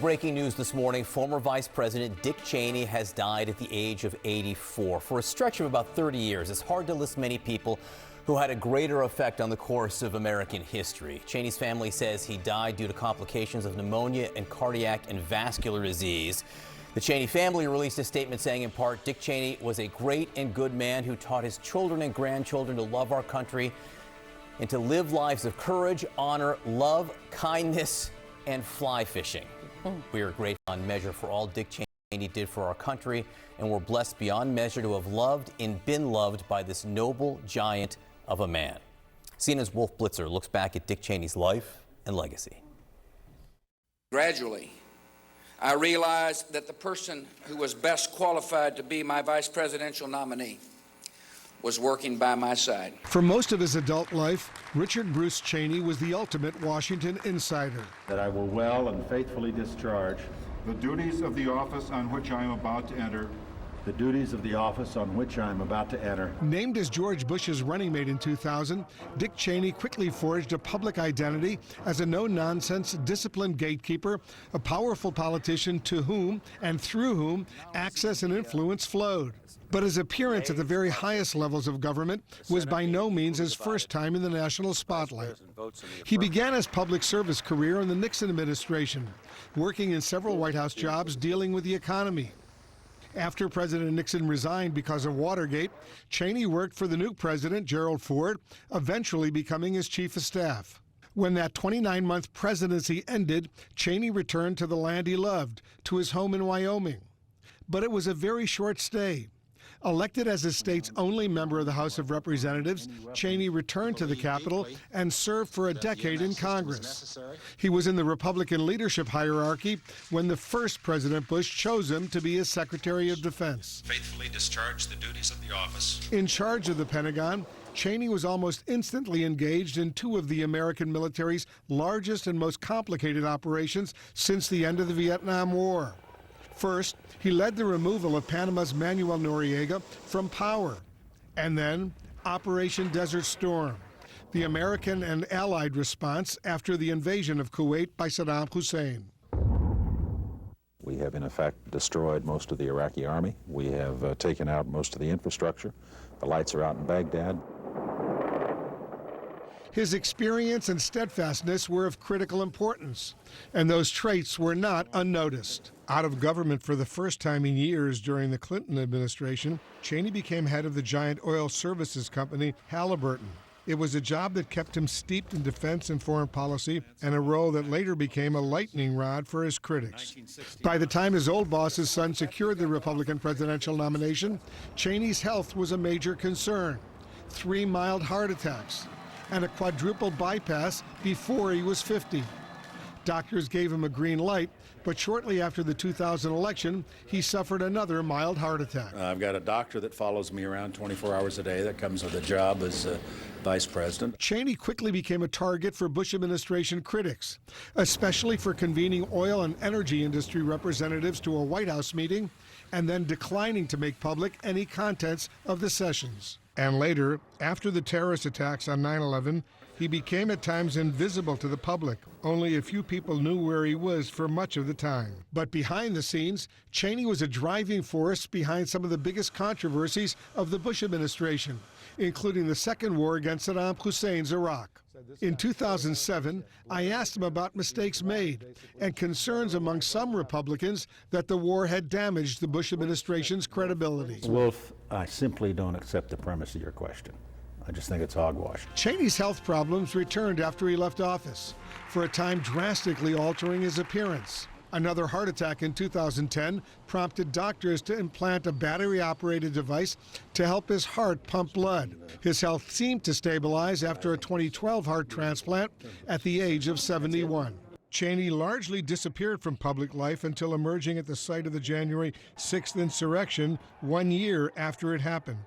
breaking news this morning. Former Vice President Dick Cheney has died at the age of 84. For a stretch of about 30 years, it's hard to list many people who had a greater effect on the course of American history. Cheney's family says he died due to complications of pneumonia and cardiac and vascular disease. The Cheney family released a statement saying, in part, Dick Cheney was a great and good man who taught his children and grandchildren to love our country and to live lives of courage, honor, love, kindness, and fly fishing. We are grateful beyond measure for all Dick Cheney did for our country, and we're blessed beyond measure to have loved and been loved by this noble giant of a man. CNN's Wolf Blitzer looks back at Dick Cheney's life and legacy. Gradually, I realized that the person who was best qualified to be my vice presidential nominee was working by my side. For most of his adult life, Richard Bruce Cheney was the ultimate Washington insider. That I will well and faithfully discharge the duties of the office on which I am about to enter. The duties of the office on which I am about to enter. Named as George Bush's running mate in 2000, Dick Cheney quickly forged a public identity as a no-nonsense, disciplined gatekeeper, a powerful politician to whom and through whom access and influence flowed. But his appearance at the very highest levels of government was by no means his first time in the national spotlight. He began his public service career in the Nixon administration, working in several White House jobs dealing with the economy. After President Nixon resigned because of Watergate, Cheney worked for the new president, Gerald Ford, eventually becoming his chief of staff. When that 29-month presidency ended, Cheney returned to the land he loved, to his home in Wyoming. But it was a very short stay. Elected as the state's only member of the House of Representatives, Cheney returned to the Capitol and served for a decade in Congress. He was in the Republican leadership hierarchy when the first President Bush chose him to be his Secretary of Defense. Faithfully discharge the duties of the office. In charge of the Pentagon, Cheney was almost instantly engaged in two of the American military's largest and most complicated operations since the end of the Vietnam War. First, he led the removal of Panama's Manuel Noriega from power. And then, Operation Desert Storm, the American and Allied response after the invasion of Kuwait by Saddam Hussein. We have, in effect, destroyed most of the Iraqi army. We have taken out most of the infrastructure. The lights are out in Baghdad. His experience and steadfastness were of critical importance, and those traits were not unnoticed. Out of government for the first time in years during the Clinton administration, Cheney became head of the giant oil services company Halliburton. It was a job that kept him steeped in defense and foreign policy, and a role that later became a lightning rod for his critics. By the time his old boss's son secured the Republican presidential nomination, Cheney's health was a major concern. 3 mild heart attacks and a quadruple bypass before he was 50. Doctors gave him a green light, but shortly after the 2000 election, he suffered another mild heart attack. I've got a doctor that follows me around 24 hours a day that comes with a job as vice president. Cheney quickly became a target for Bush administration critics, especially for convening oil and energy industry representatives to a White House meeting and then declining to make public any contents of the sessions. And later, after the terrorist attacks on 9/11, he became at times invisible to the public. Only a few people knew where he was for much of the time. But behind the scenes, Cheney was a driving force behind some of the biggest controversies of the Bush administration, including the second war against Saddam Hussein's Iraq. In 2007, I asked him about mistakes made and concerns among some Republicans that the war had damaged the Bush administration's credibility. Wolf, I simply don't accept the premise of your question. I just think it's hogwash. Cheney's health problems returned after he left office, for a time drastically altering his appearance. Another heart attack in 2010 prompted doctors to implant a battery-operated device to help his heart pump blood. His health seemed to stabilize after a 2012 heart transplant at the age of 71. Cheney largely disappeared from public life until emerging at the site of the January 6th insurrection 1 year after it happened.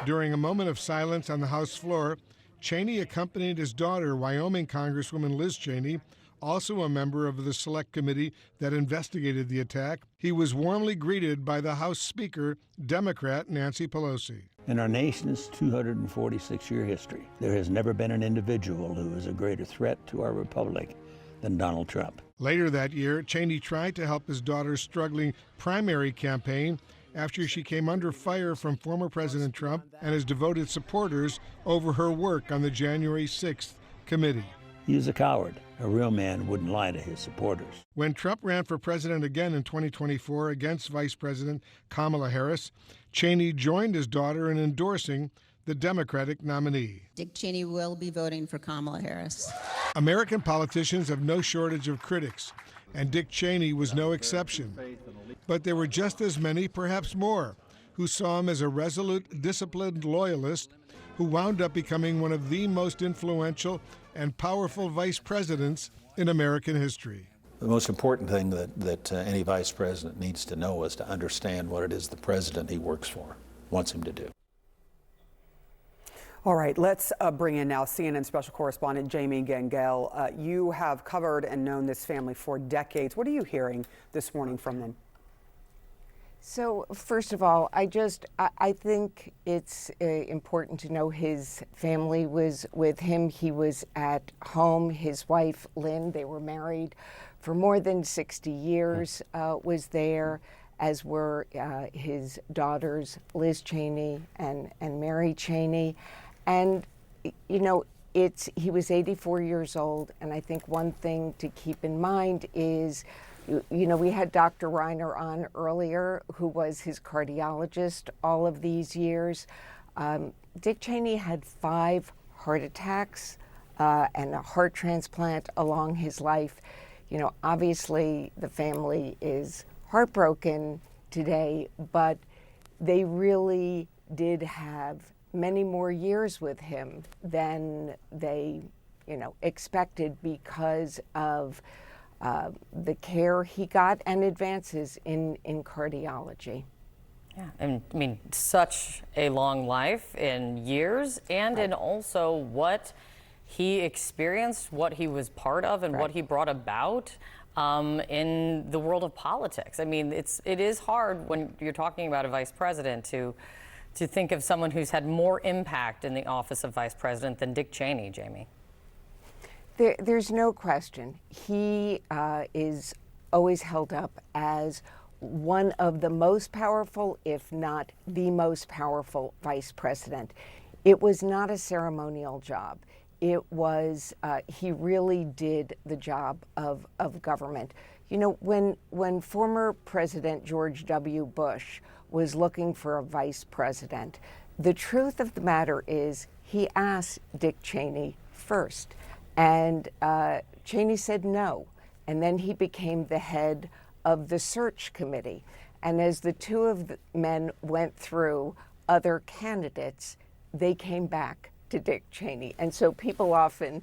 During a moment of silence on the House floor, Cheney accompanied his daughter, Wyoming Congresswoman Liz Cheney, also a member of the select committee that investigated the attack. He was warmly greeted by the House Speaker, Democrat Nancy Pelosi. In our nation's 246-year history, there has never been an individual who is a greater threat to our republic than Donald Trump. Later that year, Cheney tried to help his daughter's struggling primary campaign after she came under fire from former President Trump and his devoted supporters over her work on the January 6th committee. He was a coward. A real man wouldn't lie to his supporters. When Trump ran for president again in 2024 against Vice President Kamala Harris, Cheney joined his daughter in endorsing the Democratic nominee. Dick Cheney will be voting for Kamala Harris. American politicians have no shortage of critics, and Dick Cheney was no exception. But there were just as many, perhaps more, who saw him as a resolute, disciplined loyalist who wound up becoming one of the most influential and powerful vice presidents in American history. The most important thing that any vice president needs to know is to understand what it is the president he works for wants him to do. All right, let's bring in now CNN special correspondent Jamie Gangel. You have covered and known this family for decades. What are you hearing this morning from them? So, first of all, I think it's important to know his family was with him. He was at home. His wife, Lynn, they were married for more than 60 years, was there, as were his daughters, Liz Cheney and Mary Cheney. And, you know, he was 84 years old, and I think one thing to keep in mind is, you know, we had Dr. Reiner on earlier, who was his cardiologist all of these years. Dick Cheney had 5 heart attacks and a heart transplant along his life. You know, obviously the family is heartbroken today, but they really did have many more years with him than they, you know, expected because of the care he got and advances in cardiology. Yeah, and I mean, such a long life in years and in also what he experienced, what he was part of, and what he brought about in the world of politics. I mean, it is hard when you're talking about a vice president to think of someone who's had more impact in the office of vice president than Dick Cheney, Jamie. There's no question. He is always held up as one of the most powerful, if not the most powerful vice president. It was not a ceremonial job. It was, he really did the job of government. You know, when former President George W. Bush was looking for a vice president, the truth of the matter is he asked Dick Cheney first. And Cheney said no. And then he became the head of the search committee. And as the two of the men went through other candidates, they came back to Dick Cheney. And so people often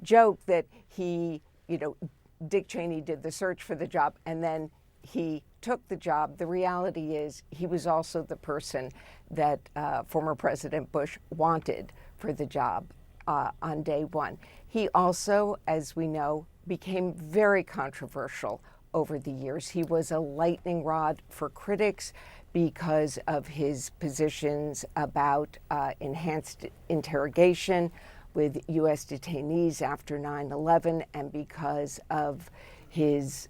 joke that Dick Cheney did the search for the job and then he took the job. The reality is he was also the person that former President Bush wanted for the job on day one. He also, as we know, became very controversial over the years. He was a lightning rod for critics because of his positions about enhanced interrogation with U.S. detainees after 9/11 and because of his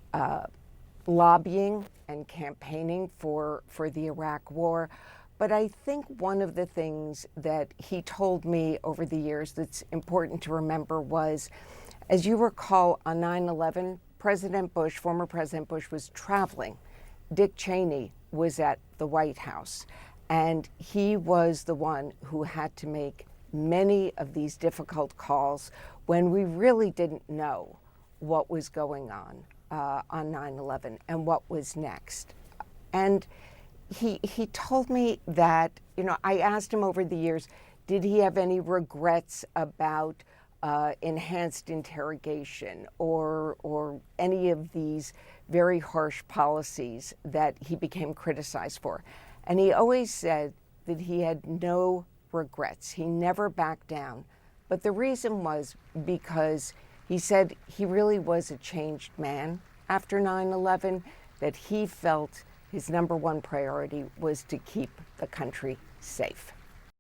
lobbying and campaigning for the Iraq War. But I think one of the things that he told me over the years that's important to remember was, as you recall, on 9/11, former President Bush was traveling. Dick Cheney was at the White House, and he was the one who had to make many of these difficult calls when we really didn't know what was going on 9/11 and what was next. And he told me that, you know, I asked him over the years, did he have any regrets about enhanced interrogation or any of these very harsh policies that he became criticized for? And he always said that he had no regrets. He never backed down. But the reason was because he said he really was a changed man after 9/11, that he felt his number one priority was to keep the country safe.